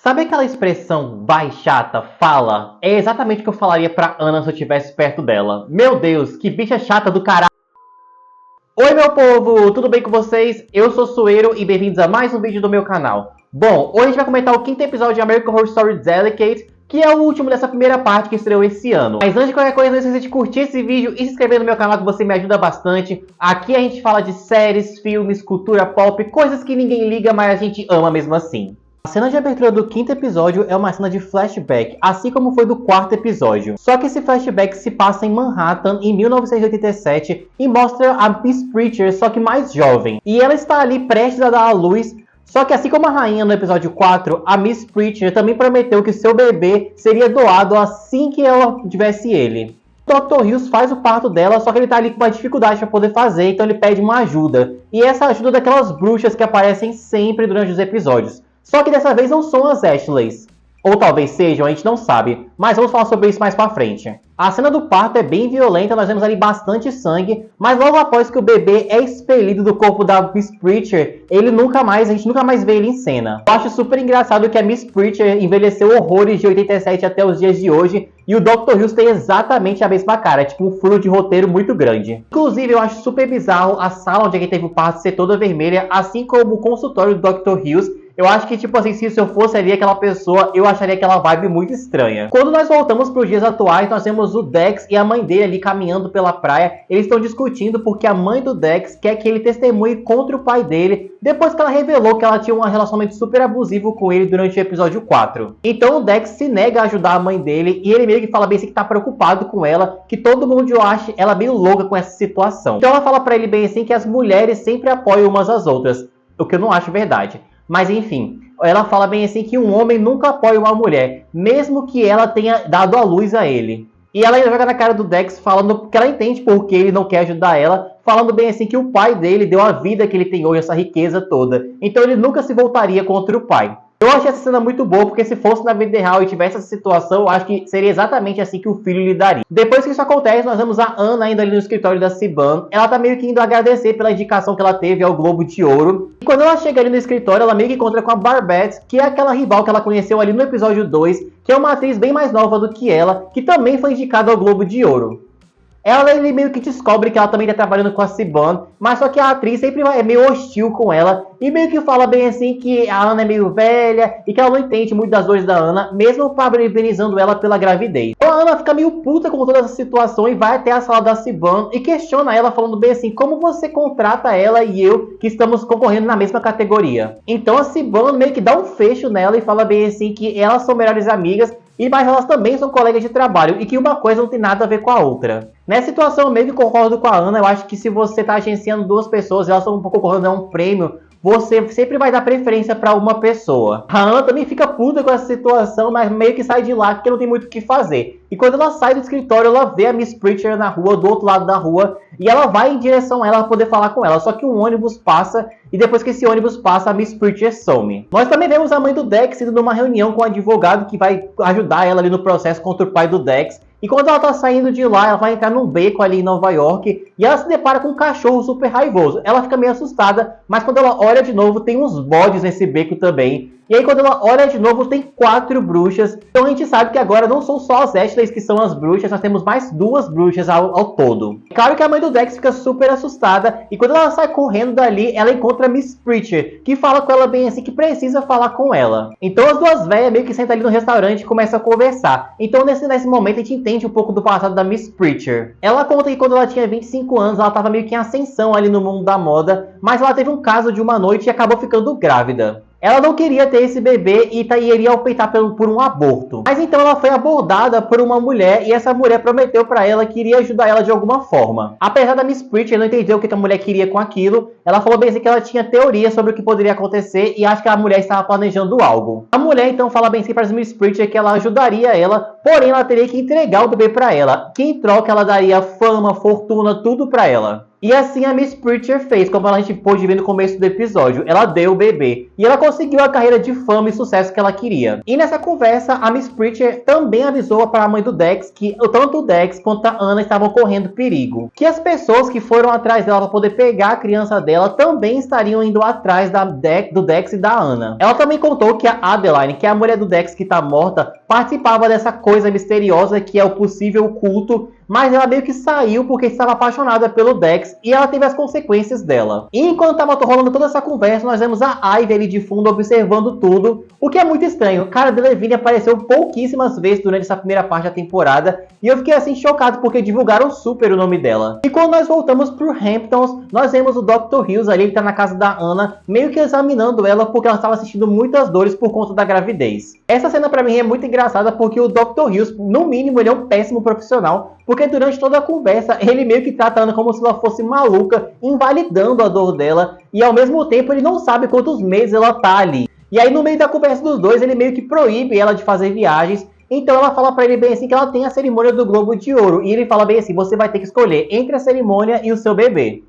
Sabe aquela expressão vai chata, fala? É exatamente o que eu falaria pra Ana se eu estivesse perto dela. Meu Deus, que bicha chata do caralho! Oi meu povo, tudo bem com vocês? Eu sou Sueiro e bem-vindos a mais um vídeo do meu canal. Bom, hoje a gente vai comentar o quinto episódio de American Horror Story Delicate, que é o último dessa primeira parte que estreou esse ano. Mas antes de qualquer coisa, não esqueça de curtir esse vídeo e se inscrever no meu canal, que você me ajuda bastante. Aqui a gente fala de séries, filmes, cultura pop, coisas que ninguém liga, mas a gente ama mesmo assim. A cena de abertura do quinto episódio é uma cena de flashback, assim como foi do quarto episódio. Só que esse flashback se passa em Manhattan, em 1987, e mostra a Miss Preacher, só que mais jovem. E ela está ali prestes a dar à luz, só que assim como a rainha no episódio 4, a Miss Preacher também prometeu que seu bebê seria doado assim que ela tivesse ele. O Dr. Hills faz o parto dela, só que ele tá ali com uma dificuldade para poder fazer, então ele pede uma ajuda. E essa ajuda é daquelas bruxas que aparecem sempre durante os episódios. Só que dessa vez não são as Ashleys. Ou talvez sejam, a gente não sabe. Mas vamos falar sobre isso mais pra frente. A cena do parto é bem violenta, nós vemos ali bastante sangue. Mas logo após que o bebê é expelido do corpo da Miss Preacher, a gente nunca mais vê ele em cena. Eu acho super engraçado que a Miss Preacher envelheceu horrores de 87 até os dias de hoje. E o Dr. Hills tem exatamente a mesma cara, tipo um furo de roteiro muito grande. Inclusive, eu acho super bizarro a sala onde ele teve o parto ser toda vermelha, assim como o consultório do Dr. Hills. Eu acho que, tipo assim, se eu fosse ali aquela pessoa, eu acharia aquela vibe muito estranha. Quando nós voltamos para os dias atuais, nós temos o Dex e a mãe dele ali caminhando pela praia. Eles estão discutindo porque a mãe do Dex quer que ele testemunhe contra o pai dele, depois que ela revelou que ela tinha um relacionamento super abusivo com ele durante o episódio 4. Então o Dex se nega a ajudar a mãe dele e ele meio que fala bem assim que tá preocupado com ela, que todo mundo acha ela meio louca com essa situação. Então ela fala pra ele bem assim que as mulheres sempre apoiam umas às outras, o que eu não acho verdade. Mas enfim, ela fala bem assim que um homem nunca apoia uma mulher, mesmo que ela tenha dado a luz a ele. E ela ainda joga na cara do Dex falando que ela entende porque ele não quer ajudar ela, falando bem assim que o pai dele deu a vida que ele tem hoje, essa riqueza toda. Então ele nunca se voltaria contra o pai. Eu achei essa cena muito boa, porque se fosse na vida real e tivesse essa situação, eu acho que seria exatamente assim que o filho lidaria. Depois que isso acontece, nós vemos a Ana ainda ali no escritório da Siban. Ela tá meio que indo agradecer pela indicação que ela teve ao Globo de Ouro. E quando ela chega ali no escritório, ela meio que encontra com a Barbette, que é aquela rival que ela conheceu ali no episódio 2, que é uma atriz bem mais nova do que ela, que também foi indicada ao Globo de Ouro. Ele meio que descobre que ela também está trabalhando com a Siban, mas só que a atriz sempre é meio hostil com ela e meio que fala bem assim que a Ana é meio velha e que ela não entende muito das dores da Ana, mesmo parabenizando ela pela gravidez. Então a Ana fica meio puta com toda essa situação e vai até a sala da Siban e questiona ela falando bem assim, como você contrata ela e eu que estamos concorrendo na mesma categoria? Então a Siban meio que dá um fecho nela e fala bem assim que elas são melhores amigas, mas elas também são colegas de trabalho e que uma coisa não tem nada a ver com a outra. Nessa situação eu meio que concordo com a Ana, eu acho que se você está agenciando duas pessoas e elas estão concorrendo a um prêmio, você sempre vai dar preferência para uma pessoa. A Ana também fica puta com essa situação, mas meio que sai de lá porque não tem muito o que fazer. E quando ela sai do escritório, ela vê a Miss Preacher na rua, do outro lado da rua, e ela vai em direção a ela para poder falar com ela. Só que um ônibus passa, e depois que esse ônibus passa, a Miss Preacher some. Nós também vemos a mãe do Dex indo numa reunião com um advogado que vai ajudar ela ali no processo contra o pai do Dex. E quando ela tá saindo de lá, ela vai entrar num beco ali em Nova York e ela se depara com um cachorro super raivoso. Ela fica meio assustada, mas quando ela olha de novo, tem uns bodes nesse beco também. E aí quando ela olha de novo, tem 4 bruxas. Então a gente sabe que agora não são só as Ashleys que são as bruxas, nós temos mais 2 bruxas ao todo. Claro que a mãe do Dex fica super assustada e quando ela sai correndo dali, ela encontra a Miss Preacher, que fala com ela bem assim que precisa falar com ela. Então as duas velhas meio que sentam ali no restaurante e começam a conversar. Então nesse momento a gente entende um pouco do passado da Miss Preacher. Ela conta que quando ela tinha 25 anos, ela estava meio que em ascensão ali no mundo da moda, mas ela teve um caso de uma noite e acabou ficando grávida. Ela não queria ter esse bebê e iria optar por um aborto. Mas então ela foi abordada por uma mulher e essa mulher prometeu para ela que iria ajudar ela de alguma forma. Apesar da Miss Preacher não entender o que a mulher queria com aquilo, ela falou bem assim que ela tinha teoria sobre o que poderia acontecer e acho que a mulher estava planejando algo. A mulher então fala bem assim para a Miss Preacher que ela ajudaria ela, porém ela teria que entregar o bebê para ela, que em troca ela daria fama, fortuna, tudo para ela. E assim a Miss Pritchard fez, como a gente pôde ver no começo do episódio. Ela deu o bebê. E ela conseguiu a carreira de fama e sucesso que ela queria. E nessa conversa, a Miss Pritchard também avisou para a mãe do Dex que tanto o Dex quanto a Anna estavam correndo perigo. Que as pessoas que foram atrás dela para poder pegar a criança dela também estariam indo atrás do Dex e da Anna. Ela também contou que a Adeline, que é a mulher do Dex que está morta, participava dessa coisa misteriosa que é o possível culto, mas ela meio que saiu porque estava apaixonada pelo Dex e ela teve as consequências dela. E enquanto estava rolando toda essa conversa, nós vemos a Ivy ali de fundo observando tudo, o que é muito estranho. Cara Delevingne apareceu pouquíssimas vezes durante essa primeira parte da temporada e eu fiquei assim chocado porque divulgaram super o nome dela. E quando nós voltamos pro Hamptons, nós vemos o Dr. Hills ali, ele tá na casa da Anna, meio que examinando ela porque ela estava sentindo muitas dores por conta da gravidez. Essa cena pra mim é muito engraçada porque o Dr. Hills, no mínimo, ele é um péssimo profissional, porque durante toda a conversa, ele meio que trata a Anna como se ela fosse maluca, invalidando a dor dela, e ao mesmo tempo ele não sabe quantos meses ela tá ali. E aí no meio da conversa dos dois, ele meio que proíbe ela de fazer viagens, então ela fala pra ele bem assim que ela tem a cerimônia do Globo de Ouro, e ele fala bem assim, você vai ter que escolher entre a cerimônia e o seu bebê.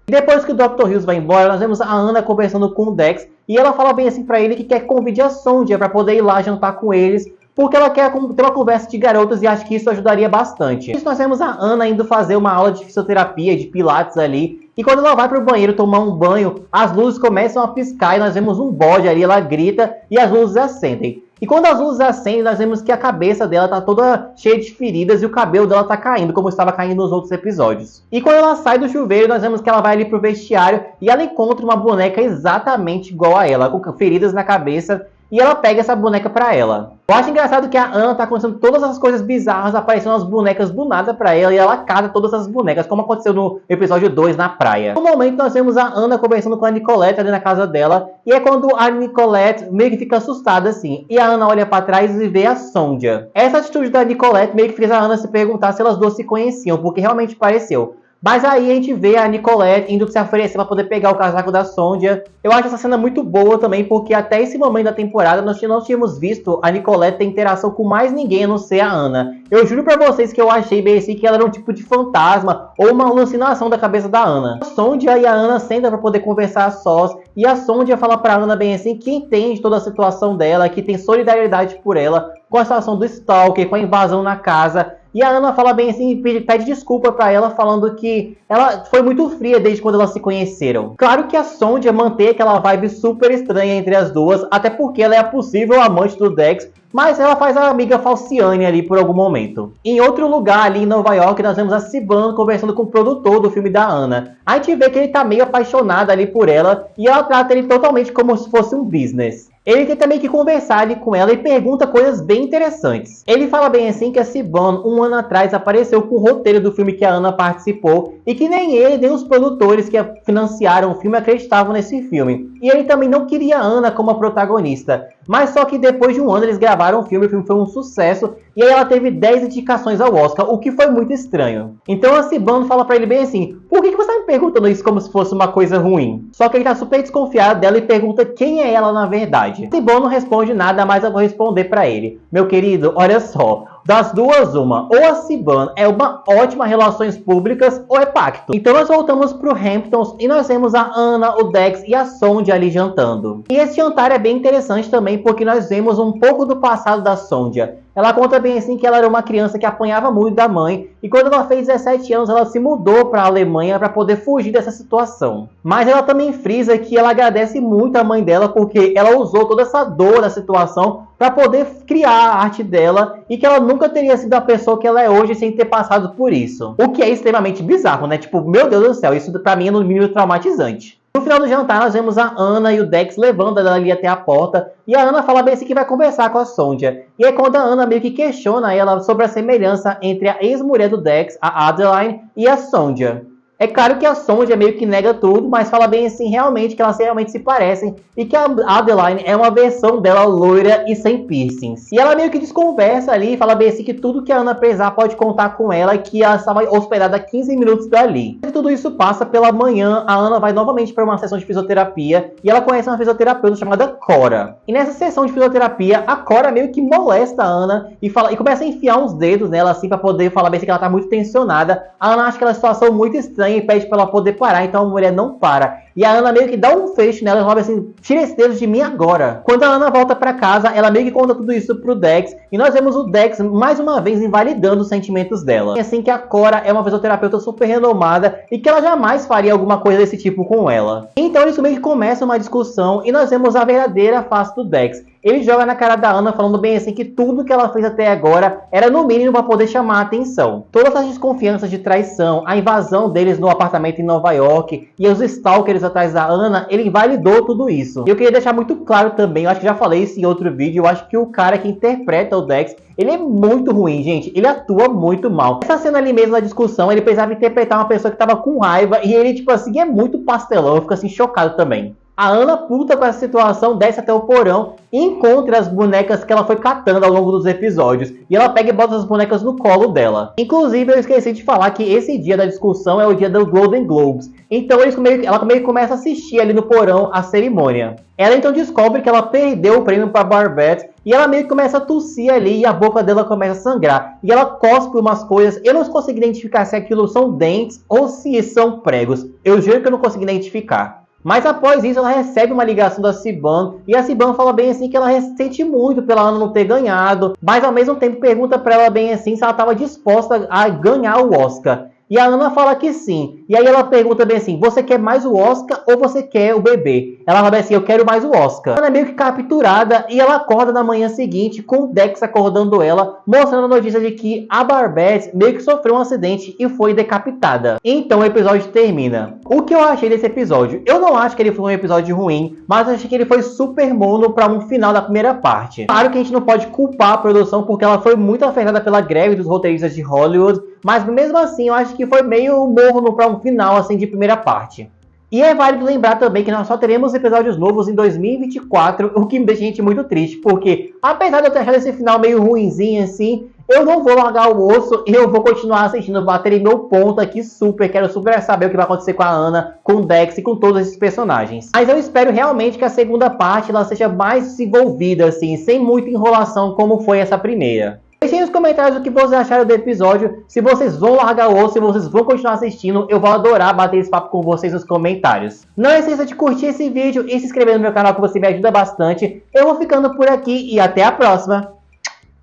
Depois que o Dr. Hills vai embora, nós vemos a Anna conversando com o Dex, e ela fala bem assim pra ele que quer que convide a Sonja pra poder ir lá jantar com eles, porque ela quer ter uma conversa de garotas e acha que isso ajudaria bastante. Isso nós vemos a Anna indo fazer uma aula de fisioterapia, de pilates ali. E quando ela vai pro banheiro tomar um banho, as luzes começam a piscar e nós vemos um bode ali, ela grita e as luzes acendem. E quando as luzes acendem, nós vemos que a cabeça dela tá toda cheia de feridas e o cabelo dela tá caindo, como estava caindo nos outros episódios. E quando ela sai do chuveiro, nós vemos que ela vai ali pro vestiário e ela encontra uma boneca exatamente igual a ela, com feridas na cabeça. E ela pega essa boneca pra ela. Eu acho engraçado que a Anna tá acontecendo todas essas coisas bizarras, aparecendo as bonecas do nada pra ela, e ela casa todas as bonecas, como aconteceu no episódio 2 na praia. No momento nós vemos a Anna conversando com a Nicolette ali na casa dela, e é quando a Nicolette meio que fica assustada assim, e a Anna olha pra trás e vê a Sonja. Essa atitude da Nicolette meio que fez a Anna se perguntar se elas duas se conheciam, porque realmente pareceu. Mas aí a gente vê a Nicolette indo se oferecer para poder pegar o casaco da Sonja. Eu acho essa cena muito boa também, porque até esse momento da temporada nós não tínhamos visto a Nicolette ter interação com mais ninguém a não ser a Anna. Eu juro pra vocês que eu achei bem assim que ela era um tipo de fantasma ou uma alucinação da cabeça da Anna. A Sonja e a Anna sentam para poder conversar a sós, e a Sonja fala pra Anna bem assim que entende toda a situação dela, que tem solidariedade por ela, com a situação do Stalker, com a invasão na casa. E a Anna fala bem assim, pede desculpa pra ela, falando que ela foi muito fria desde quando elas se conheceram. Claro que a Sonja mantém aquela vibe super estranha entre as duas, até porque ela é a possível amante do Dex, mas ela faz a amiga Falciane ali por algum momento. Em outro lugar ali em Nova York, nós vemos a Siobhan conversando com o produtor do filme da Anna. A gente vê que ele tá meio apaixonado ali por ela, e ela trata ele totalmente como se fosse um business. Ele tem também que conversar ali com ela e pergunta coisas bem interessantes. Ele fala bem assim que a Siobhan, um ano atrás, apareceu com o roteiro do filme que a Anna participou e que nem ele, nem os produtores que financiaram o filme acreditavam nesse filme. E ele também não queria a Anna como a protagonista. Mas só que depois de um ano eles gravaram o filme foi um sucesso e aí ela teve 10 indicações ao Oscar, o que foi muito estranho. Então a Siobhan fala pra ele bem assim, por que você tá me perguntando isso como se fosse uma coisa ruim? Só que ele tá super desconfiado dela e pergunta quem é ela na verdade. A Siobhan não responde nada, mas eu vou responder pra ele. Meu querido, olha só. Das duas, uma. Ou a Siobhan é uma ótima relações públicas, ou é pacto. Então nós voltamos pro Hamptons e nós vemos a Anna, o Dex e a Sonja ali jantando. E esse jantar é bem interessante também, porque nós vemos um pouco do passado da Sonja. Ela conta bem assim que ela era uma criança que apanhava muito da mãe, e quando ela fez 17 anos ela se mudou para a Alemanha para poder fugir dessa situação. Mas ela também frisa que ela agradece muito a mãe dela porque ela usou toda essa dor da situação para poder criar a arte dela, e que ela nunca teria sido a pessoa que ela é hoje sem ter passado por isso. O que é extremamente bizarro, né? Tipo, meu Deus do céu, isso pra mim é no mínimo traumatizante. No final do jantar, nós vemos a Anna e o Dex levando ela ali até a porta, e a Anna fala bem assim que vai conversar com a Sonja. E é quando a Anna meio que questiona ela sobre a semelhança entre a ex-mulher do Dex, a Adeline, e a Sonja. É claro que a Sonja meio que nega tudo, mas fala bem assim realmente que elas realmente se parecem e que a Adeline é uma versão dela loira e sem piercings. E ela meio que desconversa ali e fala bem assim que tudo que a Anna precisar pode contar com ela e que ela estava hospedada a 15 minutos dali. E tudo isso passa pela manhã, a Anna vai novamente para uma sessão de fisioterapia e ela conhece uma fisioterapeuta chamada Cora. E nessa sessão de fisioterapia, a Cora meio que molesta a Anna e começa a enfiar uns dedos nela assim para poder falar bem assim que ela tá muito tensionada. A Anna acha aquela situação muito estranha e pede pra ela poder parar, então a mulher não para. E a Ana meio que dá um fecho nela e fala assim, tira esse dedo de mim agora. Quando a Ana volta pra casa, ela meio que conta tudo isso pro Dex, e nós vemos o Dex mais uma vez invalidando os sentimentos dela. E assim que a Cora é uma fisioterapeuta super renomada e que ela jamais faria alguma coisa desse tipo com ela. Então isso meio que começa uma discussão e nós vemos a verdadeira face do Dex. Ele joga na cara da Ana falando bem assim que tudo que ela fez até agora era no mínimo para poder chamar a atenção. Todas as desconfianças de traição, a invasão deles no apartamento em Nova York e os stalkers atrás da Ana, ele invalidou tudo isso. E eu queria deixar muito claro também, eu acho que já falei isso em outro vídeo, eu acho que o cara que interpreta o Dex, ele é muito ruim, gente. Ele atua muito mal. Essa cena ali mesmo da discussão, ele precisava interpretar uma pessoa que tava com raiva e ele, tipo assim, é muito pastelão. Eu fico assim, chocado também. A Ana, puta com essa situação, desce até o porão e encontra as bonecas que ela foi catando ao longo dos episódios. E ela pega e bota as bonecas no colo dela. Inclusive, eu esqueci de falar que esse dia da discussão é o dia do Golden Globes. Então ela meio que começa a assistir ali no porão a cerimônia. Ela então descobre que ela perdeu o prêmio para Barbette e ela meio que começa a tossir ali e a boca dela começa a sangrar. E ela cospe umas coisas. Eu não consigo identificar se aquilo são dentes ou se são pregos. Eu juro que eu não consigo identificar. Mas após isso ela recebe uma ligação da Siban e a Siban fala bem assim que ela sente muito pela Ana não ter ganhado, mas ao mesmo tempo pergunta pra ela bem assim se ela estava disposta a ganhar o Oscar. E a Ana fala que sim. E aí ela pergunta bem assim, você quer mais o Oscar ou você quer o bebê? Ela fala bem assim, eu quero mais o Oscar. A Ana é meio que capturada e ela acorda na manhã seguinte com o Dex acordando ela, mostrando a notícia de que a Barbette meio que sofreu um acidente e foi decapitada. Então o episódio termina. O que eu achei desse episódio? Eu não acho que ele foi um episódio ruim, mas eu achei que ele foi super mono para um final da primeira parte. Claro que a gente não pode culpar a produção porque ela foi muito afetada pela greve dos roteiristas de Hollywood, mas mesmo assim eu acho que foi meio morno para um final assim de primeira parte. E é válido lembrar também que nós só teremos episódios novos em 2024, o que me deixa a gente muito triste, porque apesar de eu ter achado esse final meio ruinzinho assim, eu não vou largar o osso e eu vou continuar assistindo, baterei meu ponto aqui super, quero super saber o que vai acontecer com a Ana, com o Dex e com todos esses personagens. Mas eu espero realmente que a segunda parte ela seja mais desenvolvida assim, sem muita enrolação como foi essa primeira. Deixem nos comentários o que vocês acharam do episódio, se vocês vão largar o osso, se vocês vão continuar assistindo, eu vou adorar bater esse papo com vocês nos comentários. Não esqueça de curtir esse vídeo e se inscrever no meu canal que você me ajuda bastante. Eu vou ficando por aqui e até a próxima.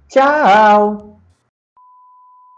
Tchau!